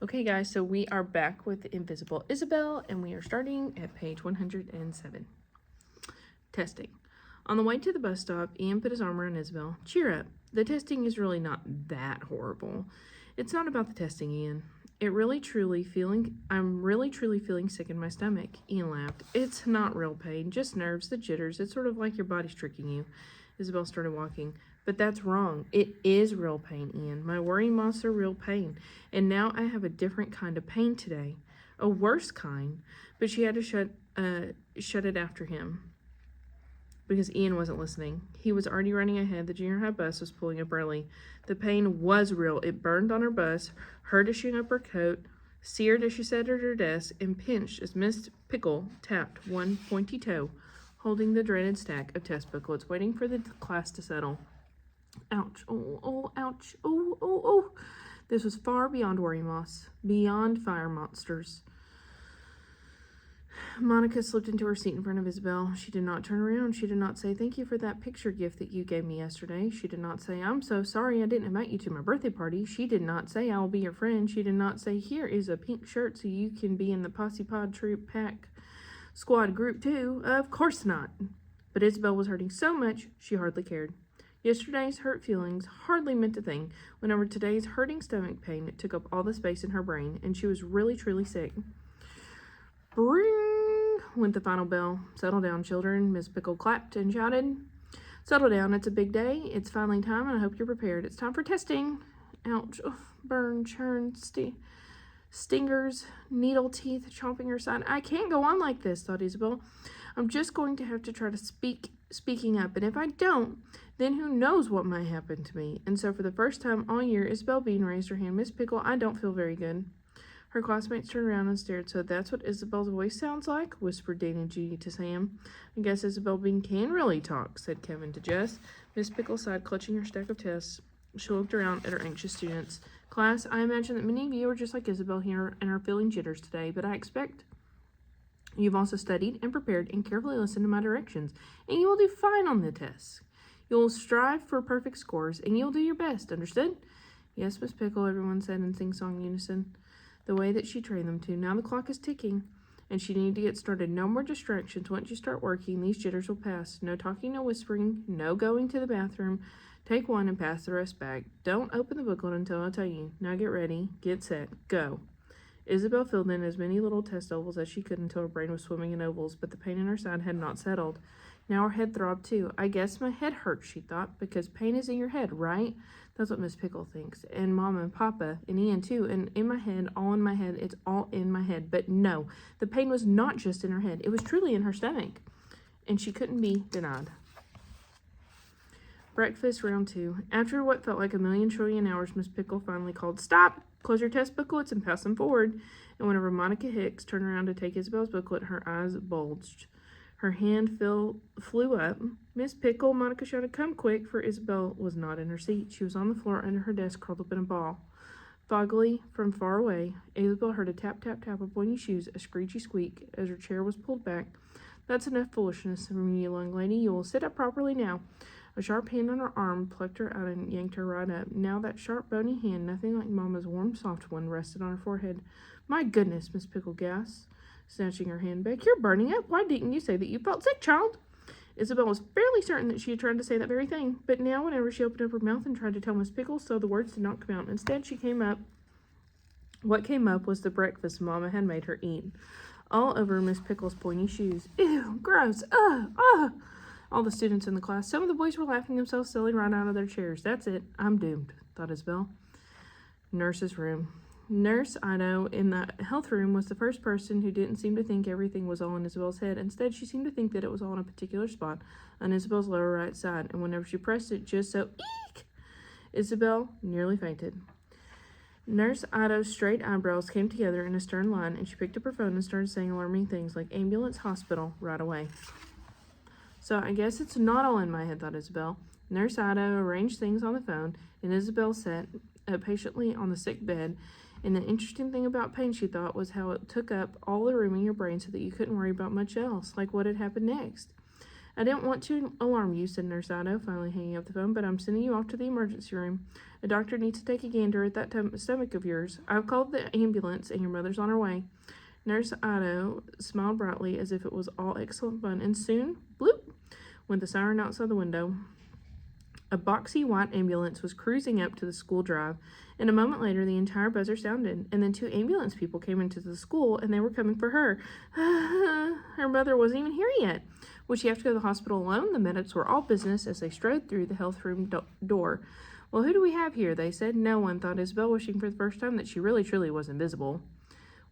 Okay, guys, so we are back with Invisible Isabel, and we are starting at page 107. Testing. On the way to the bus stop, Ian put his arm around Isabel. Cheer up. The testing is really not that horrible. It's not about the testing, Ian. I'm really truly feeling sick in my stomach. Ian laughed. It's not real pain, just nerves, the jitters. It's sort of like your body's tricking you. Isabel started walking. But that's wrong. It is real pain, Ian. My worrying moths are real pain. And now I have a different kind of pain today. A worse kind. But she had to shut it after him, because Ian wasn't listening. He was already running ahead. The junior high bus was pulling up early. The pain was real. It burned on her bus, hurt as she hung up her coat, seared as she sat at her desk, and pinched as Miss Pickle tapped one pointy toe, holding the dreaded stack of test booklets, waiting for the class to settle. Ouch, oh, ouch, oh. This was far beyond worry moths, beyond fire monsters. Monica slipped into her seat in front of Isabel. She did not turn around. She did not say, "Thank you for that picture gift that you gave me yesterday." She did not say, "I'm so sorry I didn't invite you to my birthday party." She did not say, "I will be your friend." She did not say, "Here is a pink shirt so you can be in the Posse Pod Troop Pack Squad Group 2. Of course not. But Isabel was hurting so much, she hardly cared. Yesterday's hurt feelings hardly meant a thing whenever today's hurting stomach pain took up all the space in her brain, and she was really, truly sick. Bring went the final bell. "Settle down, children," Miss Pickle clapped and shouted. "Settle down. It's a big day. It's filing time, and I hope you're prepared. It's time for testing." Ouch. Burn, churn, stingers, needle teeth chomping her side. "I can't go on like this," thought Isabel. "I'm just going to have to try to speaking up, and if I don't, then who knows what might happen to me." And so for the first time all year, Isabel Bean raised her hand. "Miss Pickle, I don't feel very good." Her classmates turned around and stared. "So that's what Isabel's voice sounds like?" whispered Dana and Judy to Sam. "I guess Isabel Bean can really talk," said Kevin to Jess. Miss Pickle sighed, clutching her stack of tests. She looked around at her anxious students. "Class, I imagine that many of you are just like Isabel here and are feeling jitters today, but I expect you've also studied and prepared and carefully listened to my directions, and you will do fine on the tests. You will strive for perfect scores, and you'll do your best. Understood?" "Yes, Miss Pickle," everyone said in sing-song unison, the way that she trained them to. Now the clock is ticking, and she needed to get started. No more distractions. Once you start working, these jitters will pass. No talking, no whispering, no going to the bathroom. Take one and pass the rest back. Don't open the booklet until I tell you. Now get ready, get set, go. Isabel filled in as many little test ovals as she could until her brain was swimming in ovals, but the pain in her side had not settled. Now her head throbbed too. "I guess my head hurts," she thought, "because pain is in your head, right? That's what Miss Pickle thinks, and Mama and Papa, and Ian too, and in my head, all in my head, it's all in my head." But no, the pain was not just in her head. It was truly in her stomach, and she couldn't be denied. Breakfast round 2. After what felt like a million trillion hours, Miss Pickle finally called, "Stop! Close your test booklets and pass them forward." And whenever Monica Hicks turned around to take Isabel's booklet, her eyes bulged. Her hand flew up. "Miss Pickle," Monica shouted, "come quick," for Isabel was not in her seat. She was on the floor under her desk, curled up in a ball. Foggily, from far away, Isabel heard a tap, tap, tap of pointy shoes, a screechy squeak as her chair was pulled back. "That's enough foolishness from you, young lady. You will sit up properly now." A sharp hand on her arm plucked her out and yanked her right up. Now that sharp, bony hand, nothing like Mama's warm, soft one, rested on her forehead. "My goodness," Miss Pickle gasped, snatching her hand back. "You're burning up. Why didn't you say that you felt sick, child?" Isabel was fairly certain that she had tried to say that very thing, but now whenever she opened up her mouth and tried to tell Miss Pickle so, the words did not come out. Instead, what came up was the breakfast Mama had made her eat, all over Miss Pickle's pointy shoes. "Ew, gross, all the students in the class. Some of the boys were laughing themselves silly right out of their chairs. "That's it. I'm doomed," thought Isabel. Nurse's room. Nurse Ido in the health room was the first person who didn't seem to think everything was all in Isabel's head. Instead, she seemed to think that it was all in a particular spot on Isabel's lower right side, and whenever she pressed it just so, eek, Isabel nearly fainted. Nurse Ido's straight eyebrows came together in a stern line, and she picked up her phone and started saying alarming things like "ambulance, hospital," right away. "So I guess it's not all in my head," thought Isabel. Nurse Ido arranged things on the phone, and Isabel sat patiently on the sick bed. And the interesting thing about pain, she thought, was how it took up all the room in your brain so that you couldn't worry about much else, like what had happened next. I didn't want to alarm you, said Nurse Ida, finally hanging up the phone, but I'm sending you off to the emergency room. A doctor needs to take a gander at that stomach of yours. I've called the ambulance, and your mother's on her way. Nurse Ida smiled brightly as if it was all excellent fun, and soon, bloop, went the siren outside the window. A boxy white ambulance was cruising up to the school drive, and a moment later the entire buzzer sounded, and then 2 ambulance people came into the school, and they were coming for her. Her mother wasn't even here yet. Would she have to go to the hospital alone? The medics were all business as they strode through the health room door. Well, who do we have here? They said. No one, thought Isabel, wishing for the first time that she really truly was invisible.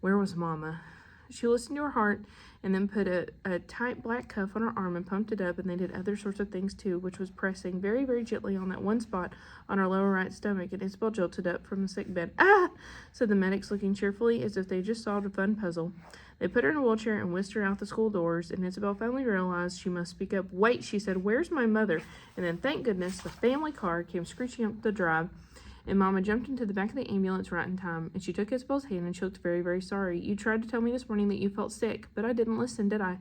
Where was Mama? She listened to her heart and then put a tight black cuff on her arm and pumped it up, and they did other sorts of things too, which was pressing very, very gently on that one spot on her lower right stomach, and Isabel jolted up from the sick bed. Ah! Said the medics, looking cheerfully as if they just solved a fun puzzle. They put her in a wheelchair and whisked her out the school doors, and Isabel finally realized she must speak up. Wait, she said, where's my mother? And then, thank goodness, the family car came screeching up the drive, and Mama jumped into the back of the ambulance right in time, and she took Isabel's hand, and she looked very, very sorry. You tried to tell me this morning that you felt sick, but I didn't listen, did I?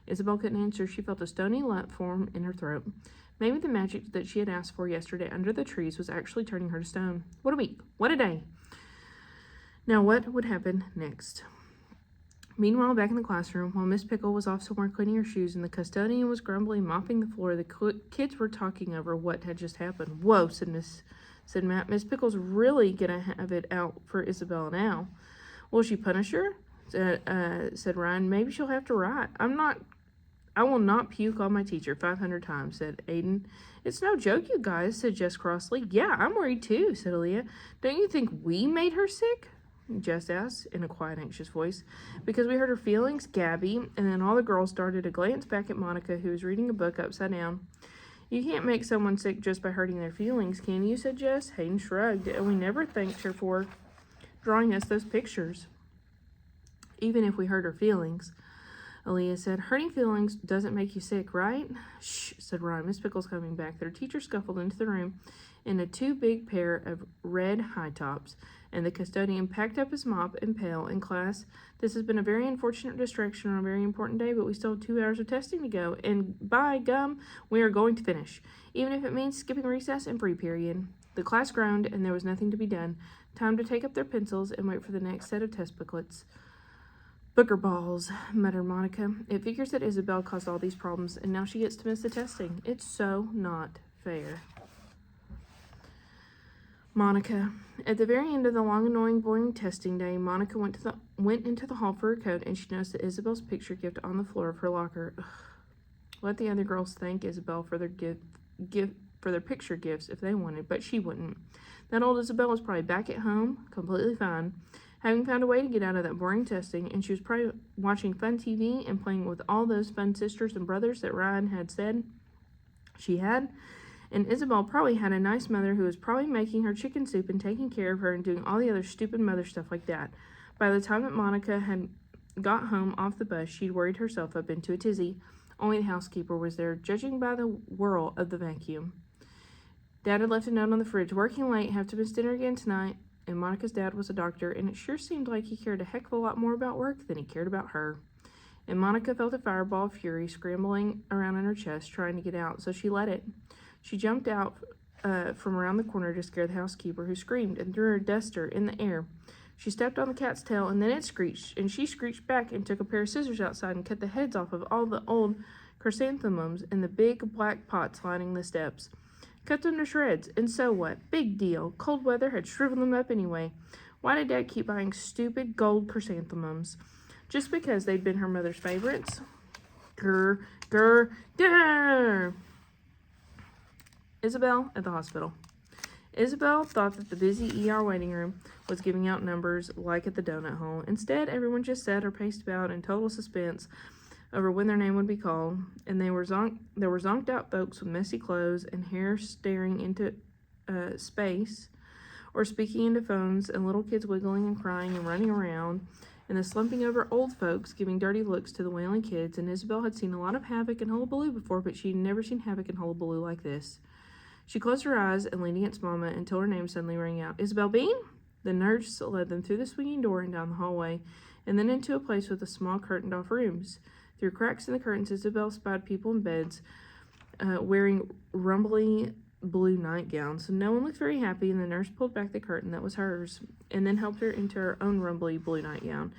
Isabel couldn't answer. She felt a stony lump form in her throat. Maybe the magic that she had asked for yesterday under the trees was actually turning her to stone. What a week. What a day. Now, what would happen next? Meanwhile, back in the classroom, while Miss Pickle was off somewhere cleaning her shoes and the custodian was grumbly mopping the floor, the kids were talking over what had just happened. Whoa, said Matt. Miss Pickle's really gonna have it out for Isabel now. Will she punish her? Said Ryan. Maybe she'll have to write. I will not puke on my teacher 500 times, said Aiden. It's no joke, you guys, said Jess crossly. Yeah, I'm worried too, said Aaliyah. Don't you think we made her sick? Jess asked in a quiet, anxious voice. Because we hurt her feelings, Gabby, and then all the girls started to glance back at Monica, who was reading a book upside down. You can't make someone sick just by hurting their feelings, can you? Said Jess. Hayden shrugged, and we never thanked her for drawing us those pictures. Even if we hurt her feelings, Aaliyah said. Hurting feelings doesn't make you sick, right? Shh, said Ryan. Miss Pickle's coming back. Their teacher scuffled into the room in a 2 big pair of red high tops, and the custodian packed up his mop and pail. In class, this has been a very unfortunate distraction on a very important day, but we still have 2 hours of testing to go, and by gum, we are going to finish, even if it means skipping recess and free period. The class groaned, and there was nothing to be done. Time to take up their pencils and wait for the next set of test booklets. Booger balls, muttered Monica. It figures that Isabel caused all these problems, and now she gets to miss the testing. It's so not fair. Monica. At the very end of the long, annoying, boring testing day, Monica went into the hall for her coat, and she noticed that Isabel's picture gift on the floor of her locker. Ugh. Let the other girls thank Isabel for their picture gifts if they wanted, but she wouldn't. That old Isabel was probably back at home, completely fine, having found a way to get out of that boring testing, and she was probably watching fun TV and playing with all those fun sisters and brothers that Ryan had said she had. And Isabel probably had a nice mother who was probably making her chicken soup and taking care of her and doing all the other stupid mother stuff like that. By the time that Monica had got home off the bus, she'd worried herself up into a tizzy. Only the housekeeper was there, judging by the whirl of the vacuum. Dad had left a note on the fridge. Working late, have to miss dinner again tonight. And Monica's dad was a doctor, and it sure seemed like he cared a heck of a lot more about work than he cared about her. And Monica felt a fireball of fury scrambling around in her chest, trying to get out, so she let it. She jumped out from around the corner to scare the housekeeper, who screamed and threw her duster in the air. She stepped on the cat's tail, and then it screeched, and she screeched back and took a pair of scissors outside and cut the heads off of all the old chrysanthemums in the big black pots lining the steps. Cut them to shreds, and so what? Big deal. Cold weather had shriveled them up anyway. Why did Dad keep buying stupid gold chrysanthemums? Just because they'd been her mother's favorites? Grr, grr, grr! Isabel at the hospital. Isabel thought that the busy ER waiting room was giving out numbers like at the donut hole. Instead, everyone just sat or paced about in total suspense over when their name would be called, and there were zonked out folks with messy clothes and hair staring into space or speaking into phones, and little kids wiggling and crying and running around, and the slumping over old folks giving dirty looks to the wailing kids. And Isabel had seen a lot of havoc and hullabaloo before, but she'd never seen havoc and hullabaloo like this. She closed her eyes and leaned against Mama until her name suddenly rang out. Isabel Bean? The nurse led them through the swinging door and down the hallway, and then into a place with a small curtained-off rooms. Through cracks in the curtains, Isabel spied people in beds wearing rumbly blue nightgowns. No one looked very happy, and the nurse pulled back the curtain that was hers and then helped her into her own rumbly blue nightgown.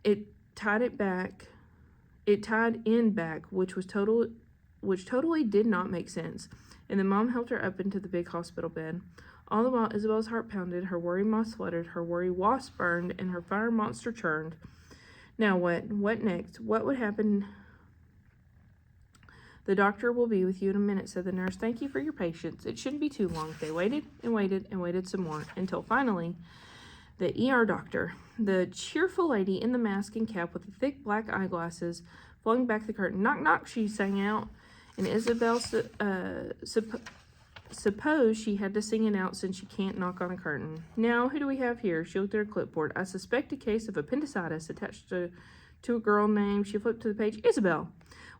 It tied in back, which totally did not make sense. And then Mom helped her up into the big hospital bed. All the while, Isabel's heart pounded, her worry moths fluttered, her worry wasp burned, and her fire monster churned. Now what? What next? What would happen? The doctor will be with you in a minute, said the nurse. Thank you for your patience. It shouldn't be too long. They waited and waited and waited some more, until finally, the ER doctor, the cheerful lady in the mask and cap with the thick black eyeglasses, flung back the curtain. Knock, knock, she sang out, and Isabel suppose she had to sing it out since she can't knock on a curtain. Now, who do we have here? She looked at her clipboard. I suspect a case of appendicitis attached to a girl named, she flipped to the page, Isabel.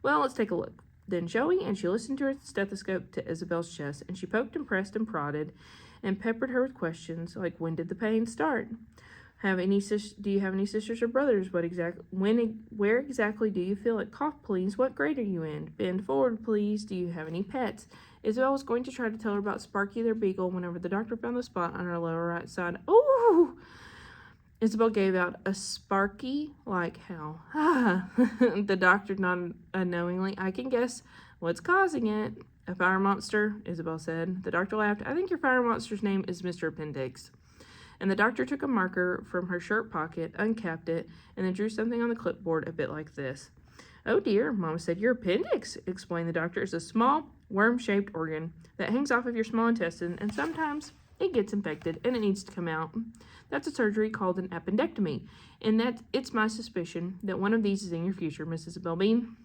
Well, let's take a look. Then, shall we? And she listened to her stethoscope to Isabel's chest, and she poked and pressed and prodded and peppered her with questions like, when did the pain start? Do you have any sisters or brothers? Where exactly do you feel it? Cough, please. What grade are you in? Bend forward, please. Do you have any pets? Isabel was going to try to tell her about Sparky, their beagle, whenever the doctor found the spot on her lower right side. Ooh! Isabel gave out a Sparky, like how? The doctor nodded unknowingly. I can guess what's causing it. A fire monster, Isabel said. The doctor laughed. I think your fire monster's name is Mr. Appendix. And the doctor took a marker from her shirt pocket, uncapped it, and then drew something on the clipboard a bit like this. Oh dear, Mama said. Your appendix, explained the doctor, is a small, worm-shaped organ that hangs off of your small intestine, and sometimes it gets infected and it needs to come out. That's a surgery called an appendectomy, and it's my suspicion that one of these is in your future, Miss Isabel Bean.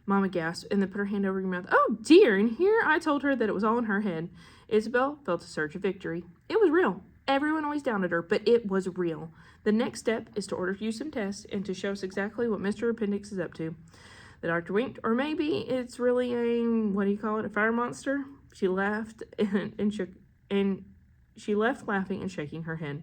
Mama gasped and then put her hand over her mouth. Oh dear, and here I told her that it was all in her head. Isabel felt a surge of victory. It was real. Everyone always doubted her, but it was real. The next step is to order you some tests and to show us exactly what Mr. Appendix is up to. The doctor winked. Or maybe it's really a fire monster? She laughed and she left laughing and shaking her head.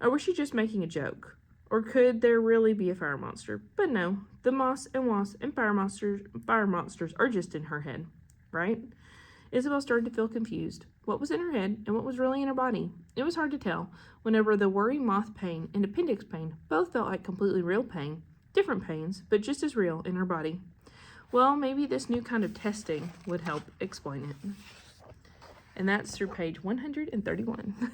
Or was she just making a joke? Or could there really be a fire monster? But no, the moths and wasps and fire monsters are just in her head, right? Isabel started to feel confused. What was in her head and what was really in her body? It was hard to tell. Whenever the worry moth pain and appendix pain both felt like completely real pain, different pains, but just as real in her body. Well, maybe this new kind of testing would help explain it. And that's through page 131.